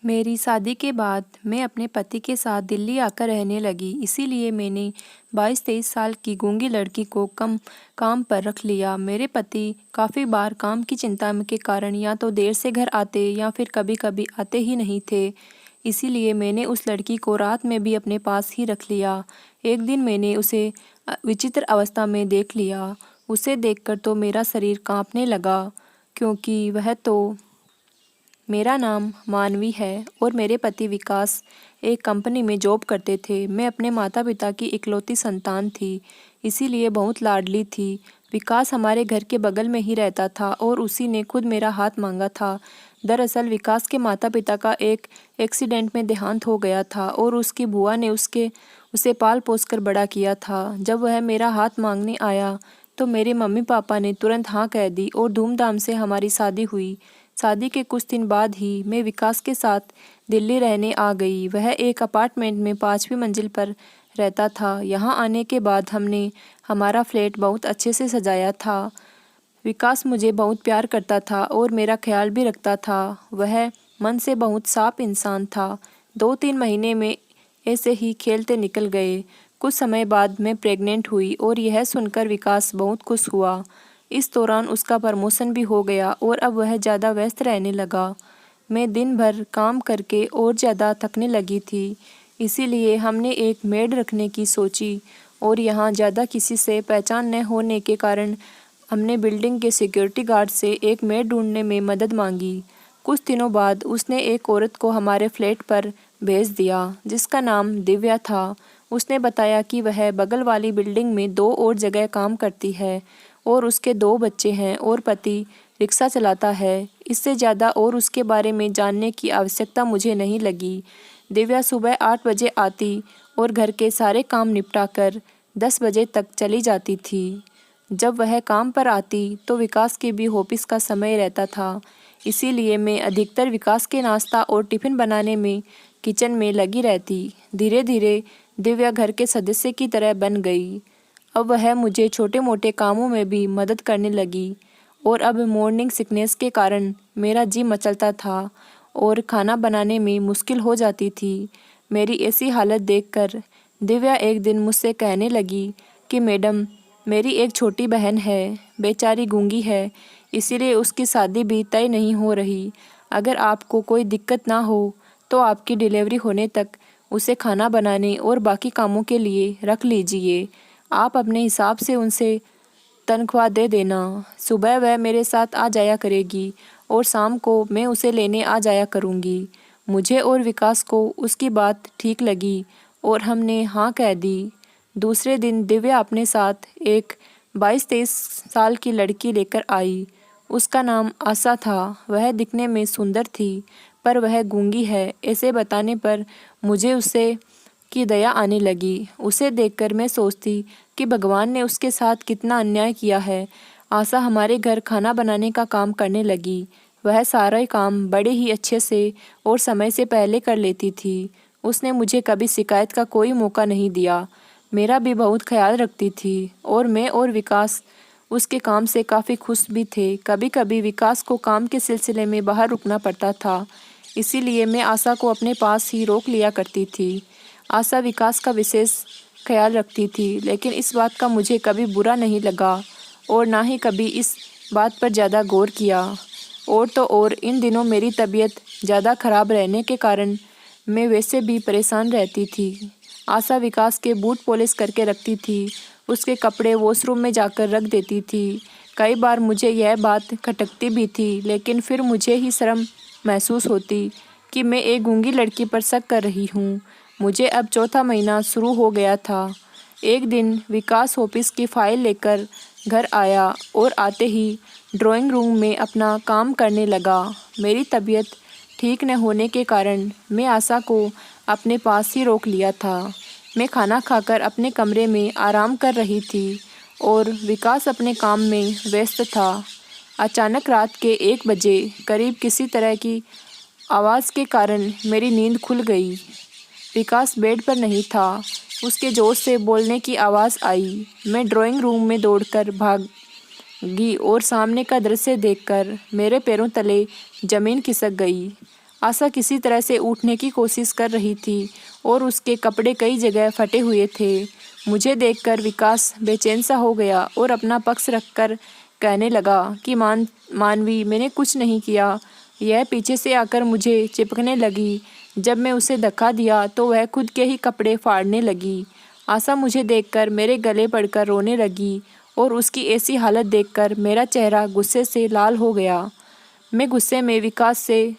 मेरी शादी के बाद मैं अपने पति के साथ दिल्ली आकर रहने लगी। इसीलिए मैंने 22-23 साल की गूंगी लड़की को काम पर रख लिया। मेरे पति काफ़ी बार काम की चिंता के कारण या तो देर से घर आते या फिर कभी-कभी आते ही नहीं थे। इसीलिए मैंने उस लड़की को रात में भी अपने पास ही रख लिया। एक दिन मैंने उसे विचित्र अवस्था में देख लिया। उसे देखकर तो मेरा शरीर कांपने लगा, क्योंकि वह तो मेरा नाम मानवी है और मेरे पति विकास एक कंपनी में जॉब करते थे। मैं अपने माता पिता की इकलौती संतान थी, इसीलिए बहुत लाडली थी। विकास हमारे घर के बगल में ही रहता था और उसी ने खुद मेरा हाथ मांगा था। दरअसल विकास के माता पिता का एक एक्सीडेंट में देहांत हो गया था और उसकी बुआ ने उसे पाल पोस कर बड़ा किया था। जब वह मेरा हाथ मांगने आया तो मेरे मम्मी पापा ने तुरंत हाँ कह दी और धूमधाम से हमारी शादी हुई। शादी के कुछ दिन बाद ही मैं विकास के साथ दिल्ली रहने आ गई। वह एक अपार्टमेंट में 5वीं मंजिल पर रहता था। यहाँ आने के बाद हमने हमारा फ्लैट बहुत अच्छे से सजाया था। विकास मुझे बहुत प्यार करता था और मेरा ख्याल भी रखता था। वह मन से बहुत साफ इंसान था। 2-3 महीने में ऐसे ही खेलते निकल गए। कुछ समय बाद मैं प्रेग्नेंट हुई और यह सुनकर विकास बहुत खुश हुआ। इस दौरान उसका प्रमोशन भी हो गया और अब वह ज़्यादा व्यस्त रहने लगा। मैं दिन भर काम करके और ज़्यादा थकने लगी थी। इसीलिए हमने एक मेड रखने की सोची और यहाँ ज़्यादा किसी से पहचान न होने के कारण हमने बिल्डिंग के सिक्योरिटी गार्ड से एक मेड ढूंढने में मदद मांगी। कुछ दिनों बाद उसने एक औरत को हमारे फ्लैट पर भेज दिया, जिसका नाम दिव्या था। उसने बताया कि वह बगल वाली बिल्डिंग में 2 और जगह काम करती है और उसके 2 बच्चे हैं और पति रिक्शा चलाता है। इससे ज़्यादा और उसके बारे में जानने की आवश्यकता मुझे नहीं लगी। दिव्या सुबह 8 बजे आती और घर के सारे काम निपटाकर 10 बजे तक चली जाती थी। जब वह काम पर आती तो विकास के भी ऑफिस का समय रहता था। इसीलिए मैं अधिकतर विकास के नाश्ता और टिफ़िन बनाने में किचन में लगी रहती। धीरे धीरे दिव्या घर के सदस्य की तरह बन गई। अब वह मुझे छोटे मोटे कामों में भी मदद करने लगी और अब मॉर्निंग सिकनेस के कारण मेरा जी मचलता था और खाना बनाने में मुश्किल हो जाती थी। मेरी ऐसी हालत देखकर दिव्या एक दिन मुझसे कहने लगी कि मैडम, मेरी एक छोटी बहन है, बेचारी गूंगी है, इसीलिए उसकी शादी भी तय नहीं हो रही। अगर आपको कोई दिक्कत ना हो तो आपकी डिलीवरी होने तक उसे खाना बनाने और बाकी कामों के लिए रख लीजिए। आप अपने हिसाब से उनसे तनख्वाह दे देना। सुबह वह मेरे साथ आ जाया करेगी और शाम को मैं उसे लेने आ जाया करूँगी। मुझे और विकास को उसकी बात ठीक लगी और हमने हाँ कह दी। दूसरे दिन दिव्या अपने साथ एक 22-23 साल की लड़की लेकर आई। उसका नाम आशा था। वह दिखने में सुंदर थी, पर वह गूंगी है, ऐसे बताने पर मुझे उससे की दया आने लगी। उसे देखकर मैं सोचती कि भगवान ने उसके साथ कितना अन्याय किया है। आशा हमारे घर खाना बनाने का काम करने लगी। वह सारा काम बड़े ही अच्छे से और समय से पहले कर लेती थी। उसने मुझे कभी शिकायत का कोई मौका नहीं दिया। मेरा भी बहुत ख्याल रखती थी और मैं और विकास उसके काम से काफ़ी खुश भी थे। कभी कभी विकास को काम के सिलसिले में बाहर रुकना पड़ता था, इसीलिए मैं आशा को अपने पास ही रोक लिया करती थी। आशा विकास का विशेष ख्याल रखती थी, लेकिन इस बात का मुझे कभी बुरा नहीं लगा और ना ही कभी इस बात पर ज़्यादा गौर किया। और तो और इन दिनों मेरी तबीयत ज़्यादा ख़राब रहने के कारण मैं वैसे भी परेशान रहती थी। आशा विकास के बूट पॉलिश करके रखती थी, उसके कपड़े वॉशरूम में जाकर रख देती थी। कई बार मुझे यह बात खटकती भी थी, लेकिन फिर मुझे ही शर्म महसूस होती कि मैं एक गूंगी लड़की पर शक कर रही हूँ। मुझे अब चौथा महीना शुरू हो गया था। एक दिन विकास ऑफिस की फाइल लेकर घर आया और आते ही ड्राइंग रूम में अपना काम करने लगा। मेरी तबीयत ठीक न होने के कारण मैं आशा को अपने पास ही रोक लिया था। मैं खाना खाकर अपने कमरे में आराम कर रही थी और विकास अपने काम में व्यस्त था। अचानक रात के 1 बजे करीब किसी तरह की आवाज़ के कारण मेरी नींद खुल गई। विकास बेड पर नहीं था। उसके जोर से बोलने की आवाज़ आई। मैं ड्राइंग रूम में दौड़कर भागी और सामने का दृश्य देखकर मेरे पैरों तले ज़मीन खिसक गई। आशा किसी तरह से उठने की कोशिश कर रही थी और उसके कपड़े कई जगह फटे हुए थे। मुझे देखकर विकास बेचैन सा हो गया और अपना पक्ष रखकर कहने लगा कि मानवी, मैंने कुछ नहीं किया। यह पीछे से आकर मुझे चिपकने लगी। जब मैं उसे धक्का दिया तो वह खुद के ही कपड़े फाड़ने लगी। आशा मुझे देखकर मेरे गले पड़कर रोने लगी और उसकी ऐसी हालत देखकर मेरा चेहरा गुस्से से लाल हो गया। मैं गुस्से में विकास से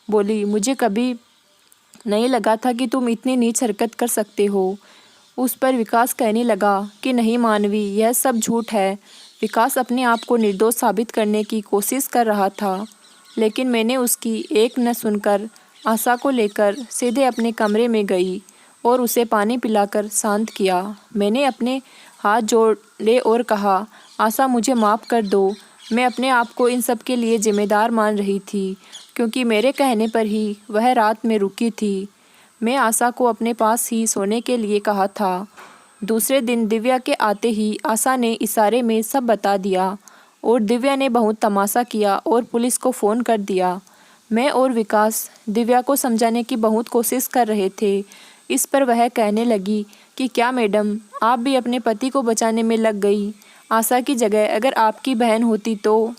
बोली, मुझे कभी नहीं लगा था कि तुम इतनी नीच हरकत कर सकते हो। उस पर विकास कहने लगा कि नहीं मानवी, यह सब झूठ है। विकास अपने आप को निर्दोष साबित करने की कोशिश कर रहा था, लेकिन मैंने उसकी एक न सुनकर आशा को लेकर सीधे अपने कमरे में गई और उसे पानी पिलाकर शांत किया। मैंने अपने हाथ जोड़े और कहा, आशा, मुझे माफ़ कर दो। मैं अपने आप को इन सब के लिए जिम्मेदार मान रही थी, क्योंकि मेरे कहने पर ही वह रात में रुकी थी। मैं आशा को अपने पास ही सोने के लिए कहा था। दूसरे दिन दिव्या के आते ही आशा ने इशारे में सब बता दिया और दिव्या ने बहुत तमाशा किया और पुलिस को फ़ोन कर दिया। मैं और विकास दिव्या को समझाने की बहुत कोशिश कर रहे थे। इस पर वह कहने लगी कि क्या मैडम, आप भी अपने पति को बचाने में लग गई। आशा की जगह अगर आपकी बहन होती तो।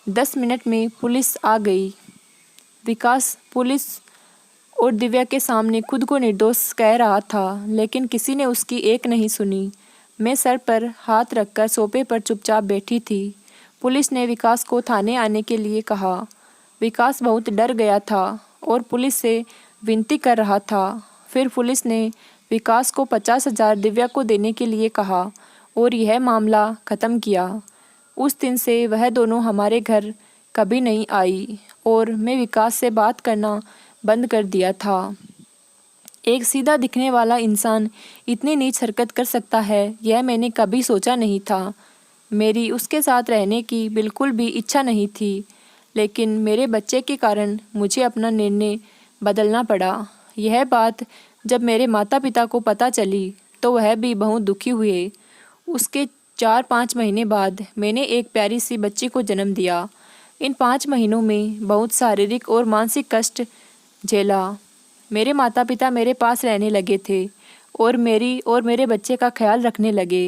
10 मिनट में पुलिस आ गई। विकास पुलिस और दिव्या के सामने खुद को निर्दोष कह रहा था, लेकिन किसी ने उसकी एक नहीं सुनी। मैं सर पर हाथ रखकर सोफे पर चुपचाप बैठी थी। पुलिस ने विकास को थाने आने के लिए कहा। विकास बहुत डर गया था और पुलिस से विनती कर रहा था। फिर पुलिस ने विकास को 50,000 दिव्या को देने के लिए कहा और यह मामला ख़त्म किया। उस दिन से वह दोनों हमारे घर कभी नहीं आई और मैं विकास से बात करना बंद कर दिया था। एक सीधा दिखने वाला इंसान इतनी नीच हरकत कर सकता है, यह मैंने कभी सोचा नहीं था। मेरी उसके साथ रहने की बिल्कुल भी इच्छा नहीं थी, लेकिन मेरे बच्चे के कारण मुझे अपना निर्णय बदलना पड़ा। यह बात जब मेरे माता पिता को पता चली तो वह भी बहुत दुखी हुए। उसके 4-5 महीने बाद मैंने एक प्यारी सी बच्ची को जन्म दिया। इन 5 महीनों में बहुत शारीरिक और मानसिक कष्ट झेला। मेरे माता पिता मेरे पास रहने लगे थे और मेरी और मेरे बच्चे का ख्याल रखने लगे।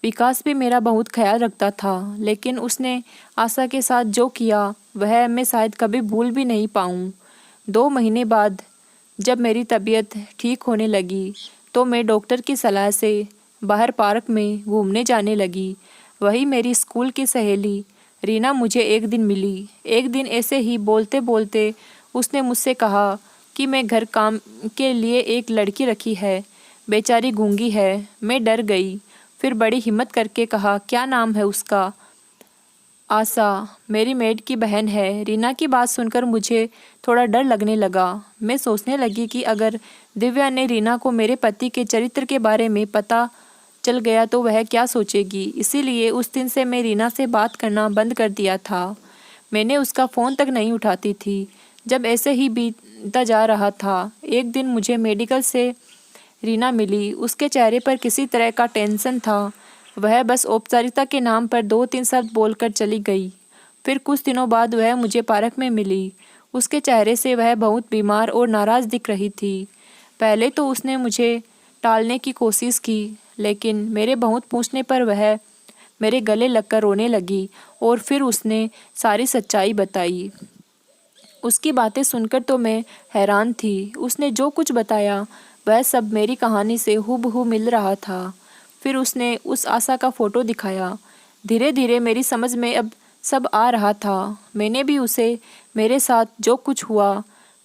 विकास भी मेरा बहुत ख्याल रखता था, लेकिन उसने आशा के साथ जो किया वह मैं शायद कभी भूल भी नहीं पाऊँ। 2 महीने बाद जब मेरी तबीयत ठीक होने लगी तो मैं डॉक्टर की सलाह से बाहर पार्क में घूमने जाने लगी। वही मेरी स्कूल की सहेली रीना मुझे एक दिन मिली। एक दिन ऐसे ही बोलते बोलते उसने मुझसे कहा कि मैं घर काम के लिए एक लड़की रखी है, बेचारी गूंगी है। मैं डर गई। फिर बड़ी हिम्मत करके कहा, क्या नाम है उसका? आशा, मेरी मेड की बहन है। रीना की बात सुनकर मुझे थोड़ा डर लगने लगा। मैं सोचने लगी कि अगर दिव्या ने रीना को मेरे पति के चरित्र के बारे में पता चल गया तो वह क्या सोचेगी। इसीलिए उस दिन से मैं रीना से बात करना बंद कर दिया था। मैंने उसका फ़ोन तक नहीं उठाती थी। जब ऐसे ही बीतता जा रहा था, एक दिन मुझे मेडिकल से रीना मिली। उसके चेहरे पर किसी तरह का टेंशन था। वह बस औपचारिकता के नाम पर 2-3 शब्द बोलकर चली गई। फिर कुछ दिनों बाद वह मुझे पार्क में मिली। उसके चेहरे से वह बहुत बीमार और नाराज़ दिख रही थी। पहले तो उसने मुझे टालने की कोशिश की, लेकिन मेरे बहुत पूछने पर वह मेरे गले लगकर रोने लगी और फिर उसने सारी सच्चाई बताई। उसकी बातें सुनकर तो मैं हैरान थी। उसने जो कुछ बताया वह सब मेरी कहानी से हूबहू मिल रहा था। फिर उसने उस आशा का फ़ोटो दिखाया। धीरे धीरे मेरी समझ में अब सब आ रहा था। मैंने भी उसे मेरे साथ जो कुछ हुआ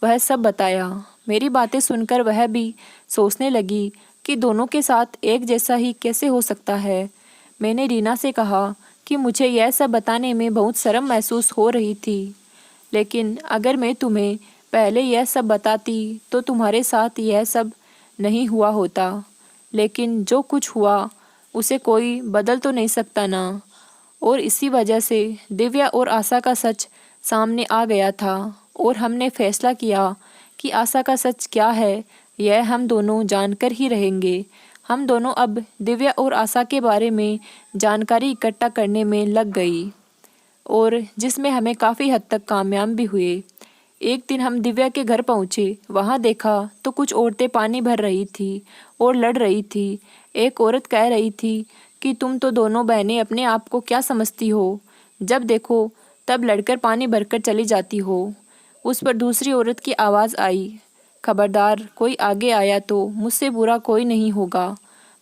वह सब बताया। मेरी बातें सुनकर वह भी सोचने लगी कि दोनों के साथ एक जैसा ही कैसे हो सकता है। मैंने रीना से कहा कि मुझे यह सब बताने में बहुत शर्म महसूस हो रही थी, लेकिन अगर मैं तुम्हें पहले यह सब बताती तो तुम्हारे साथ यह सब नहीं हुआ होता। लेकिन जो कुछ हुआ उसे कोई बदल तो नहीं सकता ना। और इसी वजह से दिव्या और आशा का सच सामने आ गया था और हमने फैसला किया कि आशा का सच क्या है यह हम दोनों जानकर ही रहेंगे। हम दोनों अब दिव्या और आशा के बारे में जानकारी इकट्ठा करने में लग गई और जिसमें हमें काफ़ी हद तक कामयाब भी हुए। एक दिन हम दिव्या के घर पहुँचे। वहाँ देखा तो कुछ औरतें पानी भर रही थी और लड़ रही थी। एक औरत कह रही थी कि तुम तो दोनों बहनें अपने आप को क्या समझती हो, जब देखो तब लड़कर पानी भरकर चली जाती हो। उस पर दूसरी औरत की आवाज़ आई, खबरदार कोई आगे आया तो मुझसे बुरा कोई नहीं होगा।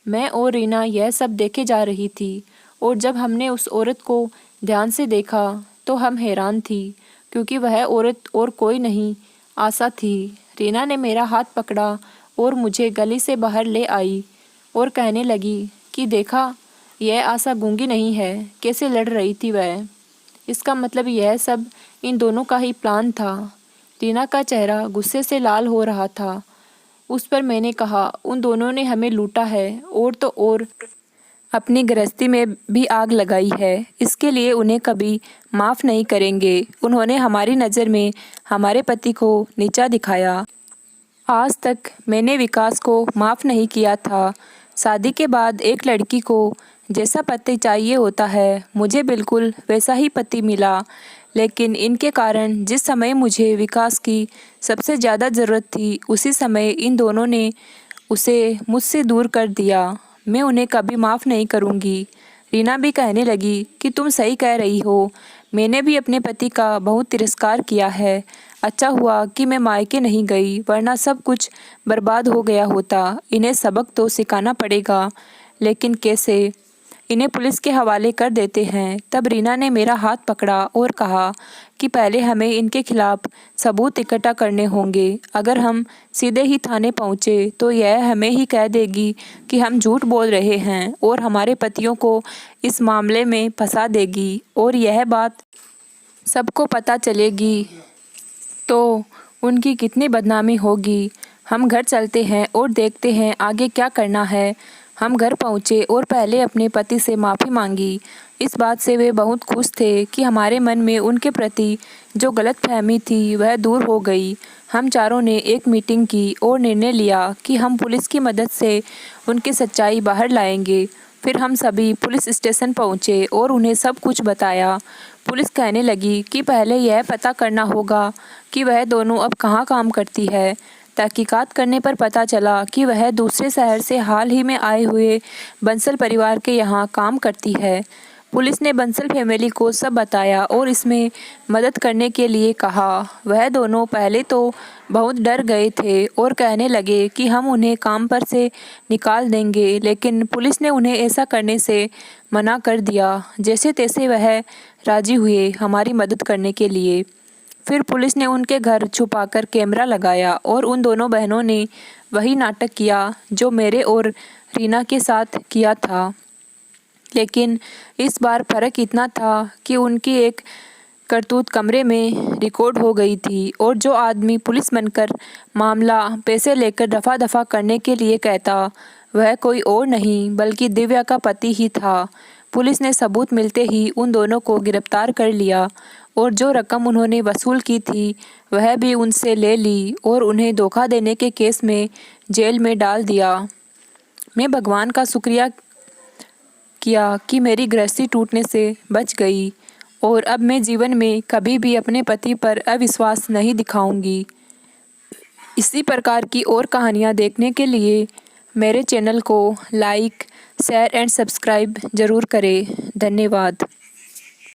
मैं और रीना यह सब देखे जा रही थी और जब हमने उस औरत को ध्यान से देखा तो हम हैरान थी, क्योंकि वह औरत और कोई नहीं, आशा थी। रीना ने मेरा हाथ पकड़ा और मुझे गली से बाहर ले आई और कहने लगी कि देखा, यह आशा गूंगी नहीं है, कैसे लड़ रही थी वह। इसका मतलब यह सब इन दोनों का ही प्लान था। रीना का चेहरा गुस्से से लाल हो रहा था। उस पर मैंने कहा, उन दोनों ने हमें लूटा है और तो और अपनी गृहस्थी में भी आग लगाई है। इसके लिए उन्हें कभी माफ़ नहीं करेंगे। उन्होंने हमारी नज़र में हमारे पति को नीचा दिखाया। आज तक मैंने विकास को माफ़ नहीं किया था। शादी के बाद एक लड़की को जैसा पति चाहिए होता है, मुझे बिल्कुल वैसा ही पति मिला। लेकिन इनके कारण जिस समय मुझे विकास की सबसे ज़्यादा ज़रूरत थी, उसी समय इन दोनों ने उसे मुझसे दूर कर दिया। मैं उन्हें कभी माफ़ नहीं करूँगी। रीना भी कहने लगी कि तुम सही कह रही हो, मैंने भी अपने पति का बहुत तिरस्कार किया है। अच्छा हुआ कि मैं मायके नहीं गई, वरना सब कुछ बर्बाद हो गया होता। इन्हें सबक तो सिखाना पड़ेगा, लेकिन कैसे? इन्हें पुलिस के हवाले कर देते हैं। तब रीना ने मेरा हाथ पकड़ा और कहा कि पहले हमें इनके खिलाफ सबूत इकट्ठा करने होंगे। अगर हम सीधे ही थाने पहुंचे तो यह हमें ही कह देगी कि हम झूठ बोल रहे हैं और हमारे पतियों को इस मामले में फंसा देगी, और यह बात सबको पता चलेगी तो उनकी कितनी बदनामी होगी। हम घर चलते हैं और देखते हैं आगे क्या करना है। हम घर पहुँचे और पहले अपने पति से माफ़ी मांगी। इस बात से वे बहुत खुश थे कि हमारे मन में उनके प्रति जो गलतफहमी थी वह दूर हो गई। हम चारों ने एक मीटिंग की और निर्णय लिया कि हम पुलिस की मदद से उनकी सच्चाई बाहर लाएंगे। फिर हम सभी पुलिस स्टेशन पहुँचे और उन्हें सब कुछ बताया। पुलिस कहने लगी कि पहले यह पता करना होगा कि वह दोनों अब कहाँ काम करती है। तहकीकात करने पर पता चला कि वह दूसरे शहर से हाल ही में आए हुए बंसल परिवार के यहाँ काम करती है। पुलिस ने बंसल फैमिली को सब बताया और इसमें मदद करने के लिए कहा। वह दोनों पहले तो बहुत डर गए थे और कहने लगे कि हम उन्हें काम पर से निकाल देंगे, लेकिन पुलिस ने उन्हें ऐसा करने से मना कर दिया। जैसे तैसे वह राजी हुए हमारी मदद करने के लिए। फिर पुलिस ने उनके घर छुपाकर कैमरा लगाया और उन दोनों बहनों ने वही नाटक किया जो मेरे और रीना के साथ किया था। लेकिन इस बार फ़र्क इतना था कि उनकी एक करतूत कमरे में रिकॉर्ड हो गई थी, और जो आदमी पुलिस बनकर मामला पैसे लेकर दफ़ा दफ़ा करने के लिए कहता, वह कोई और नहीं बल्कि दिव्या का पति ही था। पुलिस ने सबूत मिलते ही उन दोनों को गिरफ्तार कर लिया और जो रकम उन्होंने वसूल की थी वह भी उनसे ले ली और उन्हें धोखा देने के केस में जेल में डाल दिया। मैं भगवान का शुक्रिया किया कि मेरी गृहस्थी टूटने से बच गई, और अब मैं जीवन में कभी भी अपने पति पर अविश्वास नहीं दिखाऊंगी। इसी प्रकार की और कहानियाँ देखने के लिए मेरे चैनल को लाइक, शेयर एंड सब्सक्राइब ज़रूर करें। धन्यवाद।